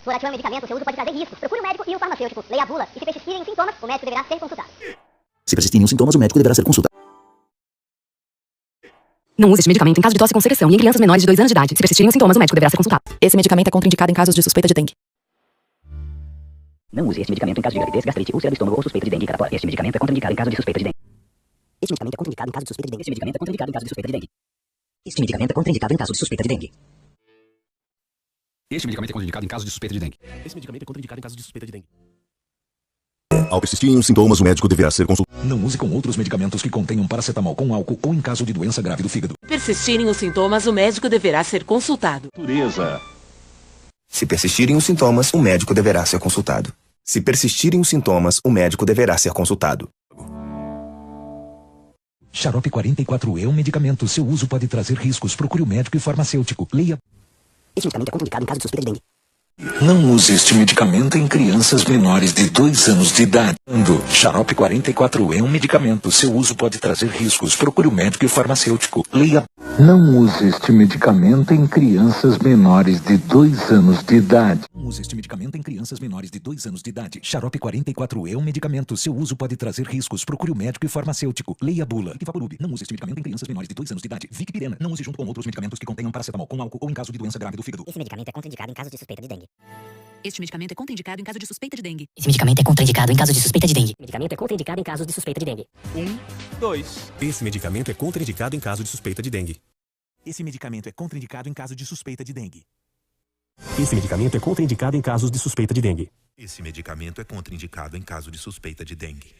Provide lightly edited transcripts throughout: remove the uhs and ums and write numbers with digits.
Loratil é um medicamento, seu uso pode trazer riscos. Procure um médico e o farmacêutico. Leia a bula. E se persistirem os sintomas, o médico deverá ser consultado. Se persistirem os sintomas, o médico deverá ser consultado. Não use este medicamento em caso de tosse com secreção e em crianças menores de 2 anos de idade. Se persistirem os sintomas, o médico deverá ser consultado. Esse medicamento é contraindicado em casos de suspeita de dengue. Não use este medicamento em caso de gravidez, gastrite, úlcera do estômago ou suspeita de dengue e catapora. Este medicamento é contraindicado em caso de suspeita de dengue. Este medicamento é contraindicado em caso de suspeita de dengue. Este medicamento é contraindicado em caso de suspeita de dengue. Este medicamento é contraindicado em caso de suspeita de dengue. Este medicamento é contraindicado em caso de suspeita de dengue. Esse medicamento é contraindicado em caso de suspeita de dengue. Ao persistirem os sintomas, o médico deverá ser consultado. Não use com outros medicamentos que contenham paracetamol com álcool ou em caso de doença grave do fígado. Persistirem os sintomas, o médico deverá ser consultado. Se persistirem os sintomas, o médico deverá ser consultado. Se persistirem os sintomas, o médico deverá ser consultado. Xarope 44 é um medicamento. Seu uso pode trazer riscos. Procure o médico e farmacêutico. Leia. Este medicamento é contraindicado em caso de suspeita de dengue. Não use este medicamento em crianças menores de 2 anos de idade. Xarope 44 é um medicamento. Seu uso pode trazer riscos. Procure o médico e farmacêutico. Leia. Não use este medicamento em crianças menores de 2 anos de idade. Não use este medicamento em crianças menores de 2 anos de idade. Xarope 44 é um medicamento. Seu uso pode trazer riscos. Procure o médico e farmacêutico. Leia a bula. Ivaporub. Não use este medicamento em crianças menores de 2 anos de idade. Vicipirena. Não use junto com outros medicamentos que contenham paracetamol com álcool ou em caso de doença grave do fígado. Esse medicamento é contraindicado em caso de suspeita de dengue. Este medicamento é contraindicado em caso de suspeita de dengue. Esse medicamento é contraindicado em caso de suspeita de dengue. O medicamento é contraindicado em caso de suspeita de dengue. 2. Esse medicamento é contraindicado em caso de suspeita de dengue. Esse medicamento é contraindicado em caso de suspeita de dengue. Esse medicamento é contraindicado em casos de suspeita de dengue. Esse medicamento é contraindicado em caso de suspeita de dengue.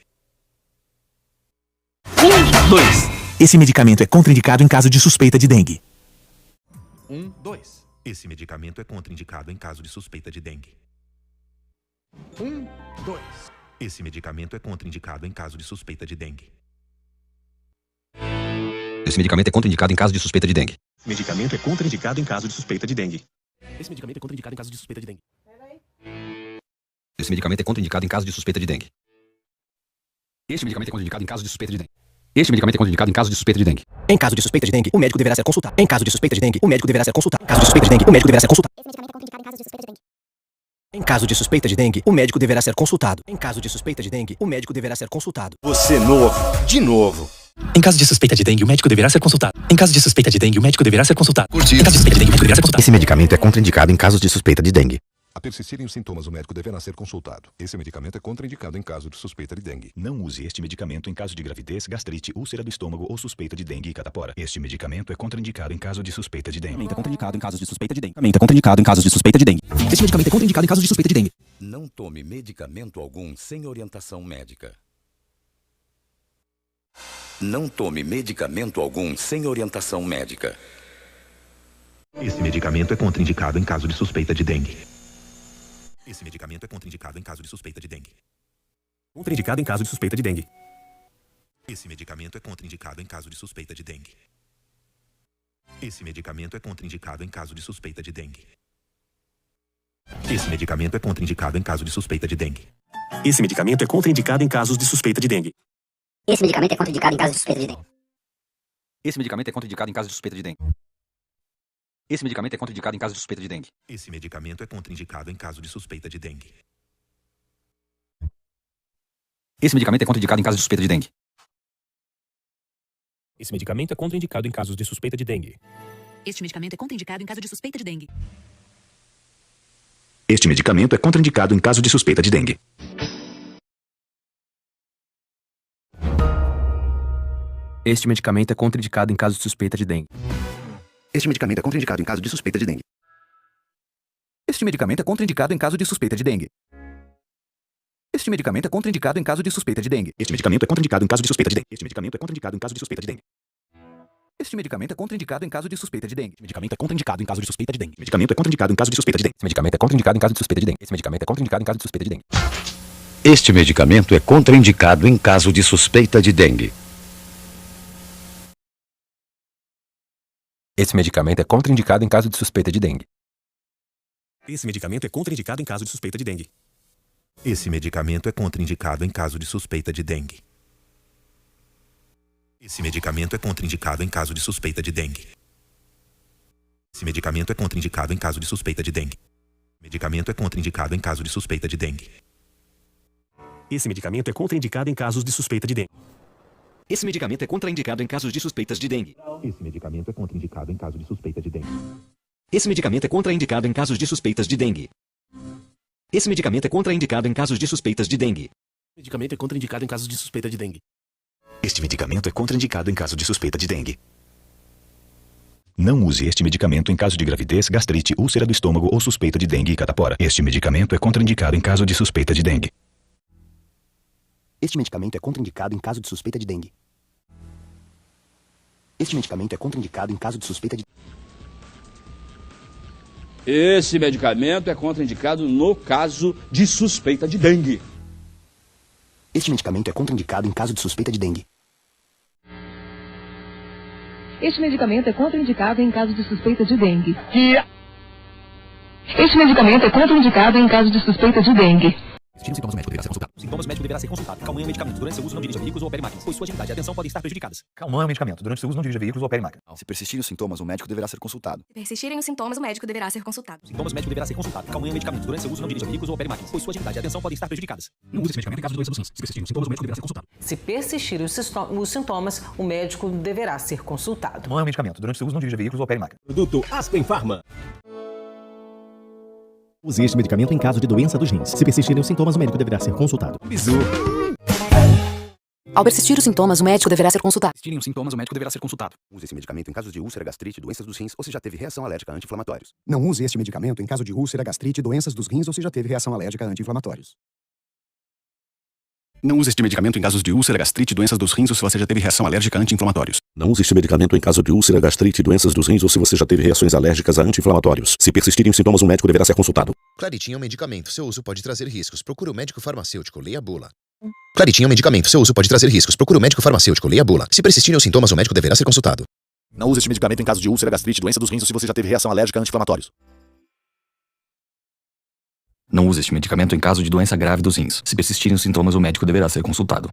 2. Esse medicamento é contraindicado em caso de suspeita de dengue. 2. Esse medicamento é contraindicado em caso de suspeita de dengue. 2. Esse medicamento é contraindicado em caso de suspeita de dengue. Esse medicamento é contraindicado em caso de suspeita de dengue. Esse medicamento é contraindicado em caso de suspeita de dengue. Esse medicamento é contraindicado em caso de suspeita de dengue. Esse medicamento é contraindicado em caso de suspeita de dengue. Este medicamento é contraindicado em caso de suspeita de dengue. Este medicamento é contraindicado em caso de suspeita de dengue. Em caso de suspeita de dengue, o médico deverá ser consultado. Em caso de suspeita de dengue, o médico deverá ser consultado. Em caso de suspeita de dengue, o médico deverá ser consultado. Esse medicamento é contraindicado em caso de suspeita de dengue. Em caso de suspeita de dengue, o médico deverá ser consultado. Em caso de suspeita de dengue, o médico deverá ser consultado. Você novo, de novo. Em caso de suspeita de dengue, o médico deverá ser consultado. Em caso de suspeita de dengue, o médico deverá ser consultado. Em caso de suspeita de dengue, o médico deverá ser consultado. Esse medicamento é contraindicado em caso de suspeita de dengue. A persistirem os sintomas, o médico deverá ser consultado. Esse medicamento é contraindicado em caso de suspeita de dengue. Não use este medicamento em caso de gravidez, gastrite, úlcera do estômago ou suspeita de dengue e catapora. Este medicamento é contraindicado em caso de suspeita de dengue. É contraindicado em casos de suspeita de dengue. É contraindicado em casos de suspeita de dengue. Este medicamento é contraindicado em caso de suspeita de dengue. Não tome medicamento algum sem orientação médica. Não tome medicamento algum sem orientação médica. Esse medicamento é contraindicado em caso de suspeita de dengue. Esse medicamento é contraindicado em caso de suspeita de dengue. Contraindicado em caso de suspeita de dengue. Esse medicamento é contraindicado em caso de suspeita de dengue. Esse medicamento é contraindicado em caso de suspeita de dengue. Esse medicamento é contraindicado em caso de suspeita de dengue. Esse medicamento é contraindicado em casos de suspeita de dengue. Esse medicamento é contraindicado em caso de suspeita de dengue. Esse medicamento é contraindicado em caso de suspeita de dengue. Esse medicamento é contraindicado em caso de suspeita de dengue. Esse medicamento é contraindicado em caso de suspeita de dengue. Esse medicamento é contraindicado em caso de suspeita de dengue. Esse medicamento é contraindicado em casos de suspeita de dengue. Este medicamento é contraindicado em caso de suspeita de dengue. Este medicamento é contraindicado em caso de suspeita de dengue. Este medicamento é contraindicado em caso de suspeita de dengue. Este medicamento é contraindicado em caso de suspeita de dengue. Este medicamento é contraindicado em caso de suspeita de dengue. Este medicamento é contraindicado em caso de suspeita de dengue. Este medicamento é contraindicado em caso de suspeita de dengue. Este medicamento é contraindicado em caso de suspeita de dengue. Este medicamento é contraindicado em caso de suspeita de dengue. Este medicamento é contraindicado em caso de suspeita de dengue. Este medicamento é contraindicado em caso de suspeita de dengue. Esse medicamento é contraindicado em caso de suspeita de dengue. Esse medicamento é contraindicado em caso de suspeita de dengue. Este medicamento é contraindicado em caso de suspeita de dengue. Esse medicamento é contraindicado em caso de suspeita de dengue. Esse medicamento é contraindicado em caso de suspeita de dengue. Esse medicamento é contraindicado em caso de suspeita de dengue. Esse medicamento é contraindicado em caso de suspeita de dengue. Esse medicamento é contraindicado em caso de suspeita de dengue. Medicamento é contraindicado em caso de suspeita de dengue. Esse medicamento é contraindicado em casos de suspeita de dengue. Esse medicamento é contraindicado em casos de suspeitas de dengue. Esse medicamento é contraindicado em caso de suspeita de dengue. Esse medicamento é contraindicado em casos de suspeitas de dengue. Esse medicamento é contraindicado em casos de suspeitas de dengue. Esse medicamento é contraindicado em casos de suspeita de dengue. Este medicamento é contraindicado em caso de suspeita de dengue. Não use este medicamento em caso de gravidez, gastrite, úlcera do estômago ou suspeita de dengue e catapora. Este medicamento é contraindicado em caso de suspeita de dengue. Este medicamento é contraindicado em caso de suspeita de dengue. Este medicamento é contraindicado em caso de suspeita de... Esse medicamento é contraindicado no caso de suspeita de dengue. Este medicamento é contraindicado em caso de suspeita de dengue. Este medicamento é contraindicado em caso de suspeita de dengue. Este medicamento é contraindicado em caso de suspeita de dengue. Existindo sintomas, o médico deverá ser consultado. Sintomas, o médico deverá ser consultado. Calmanha é um medicamento. Durante seu uso, não dirija veículos ou opere máquinas, pois sua agilidade e atenção podem estar prejudicadas. Calmã é um medicamento. Durante seu uso, não dirija veículos ou opere máquina. Se persistirem os sintomas, o médico deverá ser consultado. Se persistirem os sintomas, o médico deverá ser consultado. Sintomas, o médico deverá ser consultado. Calmanha é um medicamento. Durante seu uso, não dirija veículos ou opere máquinas, pois sua agilidade e atenção podem estar prejudicadas. Não use esse medicamento em caso de doença dos rins. Se persistirem os sintomas, o médico deverá ser consultado. Se persistirem os sintomas, o médico deverá ser consultado. Calmã é um medicamento. Durante seu uso, não dirija veículos ou opere máquina. Produto Aspen Pharma. Use este medicamento em caso de doença dos rins. Se persistirem os sintomas, o médico deverá ser consultado. Bizu. Ao persistir os sintomas, o médico deverá ser consultado. Se persistirem os sintomas, o médico deverá ser consultado. Use esse medicamento em caso de úlcera, gastrite, doenças dos rins ou se já teve reação alérgica a anti-inflamatórios. Não use este medicamento em caso de úlcera, gastrite, doenças dos rins ou se já teve reação alérgica a anti-inflamatórios. Não use este medicamento em casos de úlcera, gastrite, doenças dos rins ou se você já teve reação alérgica a anti-inflamatórios. Não use este medicamento em caso de úlcera, gastrite, doenças dos rins ou se você já teve reações alérgicas a anti-inflamatórios. Se persistirem os sintomas, um médico deverá ser consultado. Claritin é um medicamento. Seu uso pode trazer riscos. Procure o médico farmacêutico. Leia a bula. Claritin é um medicamento. Seu uso pode trazer riscos. Procure o médico farmacêutico. Leia a bula. Se persistirem os sintomas, o médico deverá ser consultado. Não use este medicamento em caso de úlcera, gastrite, doenças dos rins ou se você já teve reação alérgica a anti-inflamatórios. Não use este medicamento em caso de doença grave dos rins. Se persistirem os sintomas, o médico deverá ser consultado.